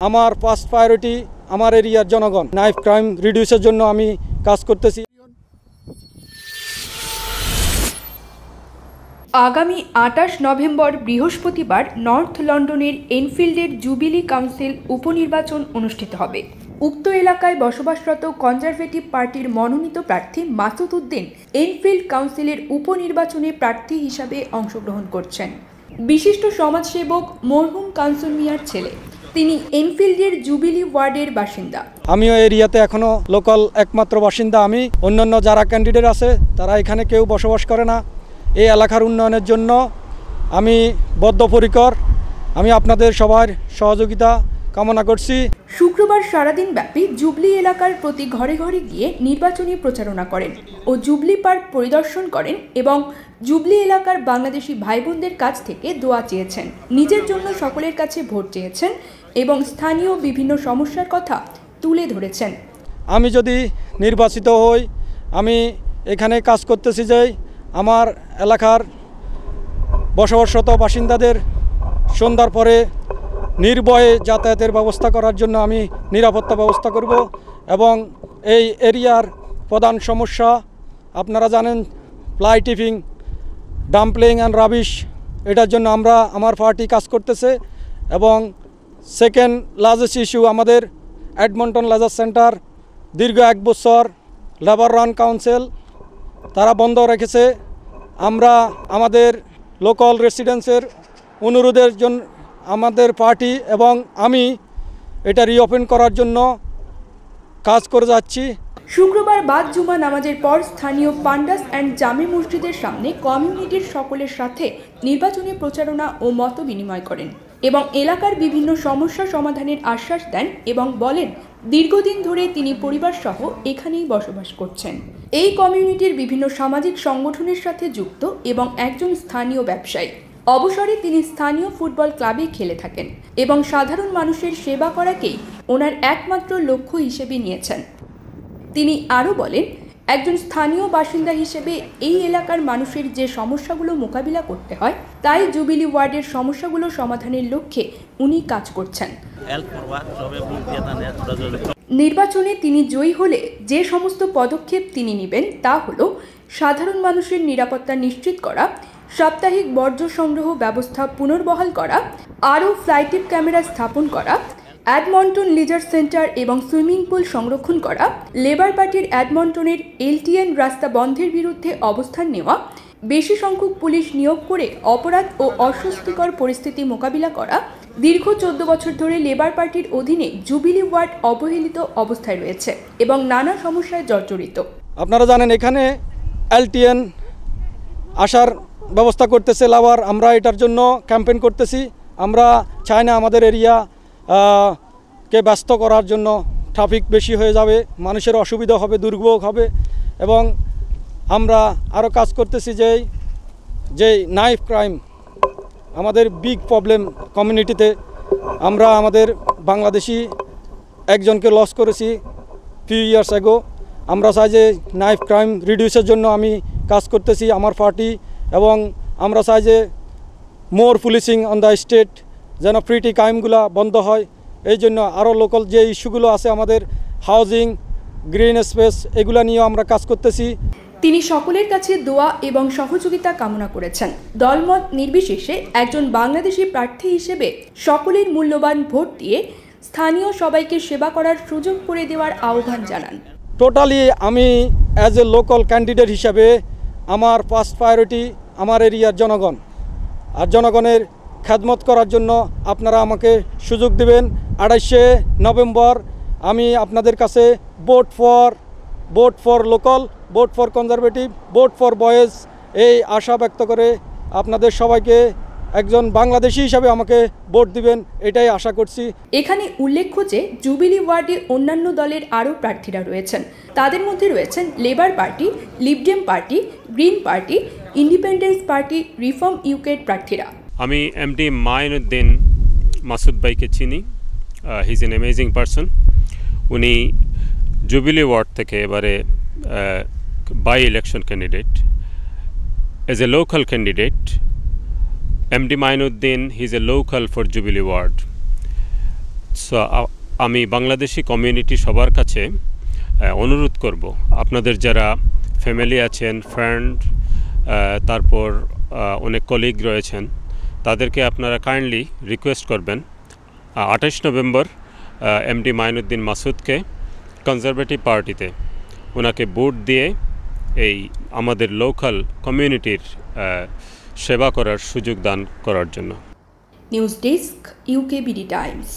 আমার first priority আমার এরিয়ার জনগণ। নাইফ ক্রাইম রিডিউসের জন্য আমি কাজ করতেছি। আগামী ২৮ নভেম্বর বৃহস্পতিবার নর্থ লন্ডনের এনফিল্ডের জুবিলি কাউন্সিল উপনির্বাচন অনুষ্ঠিত হবে। উক্ত এলাকায় বসবাসরত কনজারভেটিভ পার্টির মনোনীত প্রার্থী মাসুদ উদ্দিন এনফিল্ড কাউন্সিলের উপনির্বাচনে প্রার্থী হিসাবে অংশগ্রহণ করছেন। বিশিষ্ট সমাজসেবক মরহুম কাঞ্চন মিয়ার ছেলে, তিনি এনফিল্ডের জুবিলি ওয়ার্ডের বাসিন্দা। আমিও এরিয়াতে এখনো লোকাল একমাত্র বাসিন্দা। আমি অন্যান্য যারা ক্যান্ডিডেট আছে তারা এখানে কেউ বসবাস করে না। এই এলাকার উন্নয়নের জন্য আমি বদ্ধপরিকর। আমি আপনাদের সবার সহযোগিতা কামনা করছি। শুক্রবার সারাদিন ব্যাপী জুবলি এলাকার প্রতি ঘরে ঘরে গিয়ে নির্বাচনী প্রচারণা করেন ও জুবলি পার্ক পরিদর্শন করেন এবং জুবলি এলাকার বাংলাদেশি ভাই বোনদের কাছ থেকে দোয়া চেয়েছেন। নিজের জন্য সকলের কাছে ভোট চেয়েছেন এবং স্থানীয় বিভিন্ন সমস্যার কথা তুলে ধরেছেন। আমি যদি নির্বাচিত হই, আমি এখানে কাজ করতেছি যে আমার এলাকার বসবাসরত বাসিন্দাদের সন্ধ্যার পরে নির্ভয়ে যাতায়াতের ব্যবস্থা করার জন্য আমি নিরাপত্তা ব্যবস্থা করব। এবং এই এরিয়ার প্রধান সমস্যা আপনারা জানেন, fly tipping, dumpling and rubbish, এটার জন্য আমার পার্টি কাজ করতেছে। এবং সেকেন্ড লার্জেস্ট ইস্যু আমাদের এডমন্টন লেজার সেন্টার দীর্ঘ 1 বছর লেবার রান কাউন্সিল তারা বন্ধ রেখেছে। আমরা আমাদের লোকাল রেসিডেন্টসের অনুরোধের জন্য আমাদের পার্টি এবং আমি এটা রিওপেন করার জন্য কাজ করে যাচ্ছি। শুক্রবার বাদ জুমা নামাজের পর স্থানীয় পান্ডাস অ্যান্ড জামে মসজিদের সামনে কমিউনিটির সকলের সাথে নির্বাচনী প্রচারণা ও মত বিনিময় করেন এবং এলাকার বিভিন্ন সমস্যা সমাধানের আশ্বাস দেন এবং বলেন দীর্ঘদিন ধরে তিনি পরিবার সহ এখানেই বসবাস করছেন। এই কমিউনিটির বিভিন্ন সামাজিক সংগঠনের সাথে যুক্ত এবং একজন স্থানীয় ব্যবসায়ী। অবসরে তিনি স্থানীয় ফুটবল ক্লাবে খেলে থাকেন এবং সাধারণ মানুষের সেবা করাকেই ওনার একমাত্র লক্ষ্য হিসেবে নিয়েছেন। তিনি আরও বলেন, একজন স্থানীয় বাসিন্দা হিসেবে এই এলাকার মানুষের যে সমস্যাগুলো মোকাবিলা করতে হয়, তাই জুবিলি ওয়ার্ডের সমস্যাগুলো সমাধানের লক্ষ্যে উনি কাজ করছেন। নির্বাচনে তিনি জয়ী হলে যে সমস্ত পদক্ষেপ তিনি নেবেন তা হল সাধারণ মানুষের নিরাপত্তা নিশ্চিত করা, সাপ্তাহিক বর্জ্য সংগ্রহ ব্যবস্থা পুনর্বহাল করা, আরও ফ্লাইটিপ ক্যামেরা স্থাপন করা, এডমন্টন লেজার সেন্টার এবং সুইমিং পুল সংরক্ষণ করা, লেবার পার্টির এডমন্টনের LTN রাস্তা বন্ধের বিরুদ্ধে অবস্থান নেওয়া, বেশি সংখ্যক পুলিশ নিয়োগ করে অপরাধ ও অস্বস্তিকর পরিস্থিতি মোকাবিলা করা। দীর্ঘ 14 বছর ধরে লেবার পার্টির অধীনে জুবিলি ওয়ার্ড অবহেলিত অবস্থায় রয়েছে এবং নানা সমস্যায় জর্জরিত। আপনারা জানেন এখানে LTN আসার ব্যবস্থা করতেছে লেবার। আমরা এটার জন্য ক্যাম্পেইন করতেছি। আমরা চাই না আমাদের এরিয়া কে ব্যস্ত করার জন্য। ট্রাফিক বেশি হয়ে যাবে, মানুষের অসুবিধা হবে, দুর্ভোগ হবে। এবং আমরা আরও কাজ করতেছি যে নাইফ ক্রাইম আমাদের বিগ প্রবলেম কমিউনিটিতে। আমরা আমাদের বাংলাদেশি একজনকে লস করেছি ফিউ ইয়ার্স অ্যাগো। আমরা চাই যে নাইফ ক্রাইম রিডিউসের জন্য আমি কাজ করতেছি আমার পার্টি। এবং আমরা চাই যে মোর পুলিশিং অন দ্য স্টেট, যেন প্রিটি ক্রাইমগুলো বন্ধ হয়। এই জন্য আরও লোকাল যে ইস্যুগুলো আছে আমাদের হাউজিং, গ্রিন স্পেস, এগুলো নিয়েও আমরা কাজ করতেছি। তিনি সকলের কাছে দোয়া এবং সহযোগিতা কামনা করেছেন। দলমত নির্বিশেষে একজন বাংলাদেশি প্রার্থী হিসেবে সকলের মূল্যবান ভোট দিয়ে স্থানীয় সবাইকে সেবা করার সুযোগ করে দেওয়ার আহ্বান জানান। টোটালি আমি অ্যাজ এ লোকাল ক্যান্ডিডেট হিসাবে আমার ফার্স্ট প্রায়োরিটি আমার এরিয়ার জনগণ। আর জনগণের খেদমত করার জন্য আপনারা আমাকে সুযোগ দেবেন। 28শে নভেম্বর আমি আপনাদের কাছে vote for local, vote for conservative, vote for boys এই আশা ব্যক্ত করে আপনাদের সবাইকে একজন বাংলাদেশি হিসাবে আমাকে ভোট দিবেন, এটাই আশা করছি। এখানে উল্লেখ্য যে জুবিলি ওয়ার্ডে অন্যান্য দলের আরও প্রার্থীরা রয়েছেন। তাদের মধ্যে রয়েছেন Labour Party, Lib Dem party, Green Party, Independence Party, Reform ইউকের প্রার্থীরা। আমি MD মাইনুদ্দিন মাসুদ ভাইকে চিনি। He is an amazing person. উনি জুবিলি ওয়ার্ড থেকে এবারে by election candidate. As a local candidate, MD Mainuddin, he is a local for Jubilee Ward. So আমি Bangladeshi community সবার কাছে অনুরোধ করব, আপনাদের যারা ফ্যামিলি আছেন, ফ্রেন্ড, তারপর অনেক কলিগ রয়েছেন, তাদেরকে আপনারা কাইন্ডলি রিকোয়েস্ট করবেন 28 নভেম্বর এমডি মাইনুদ্দিন মাসুদকে কনজারভেটিভ পার্টিতে ওনাকে ভোট দিয়ে এই আমাদের লোকাল কমিউনিটির সেবা করার সুযোগ দান করার জন্য। News desk, UKBD Times.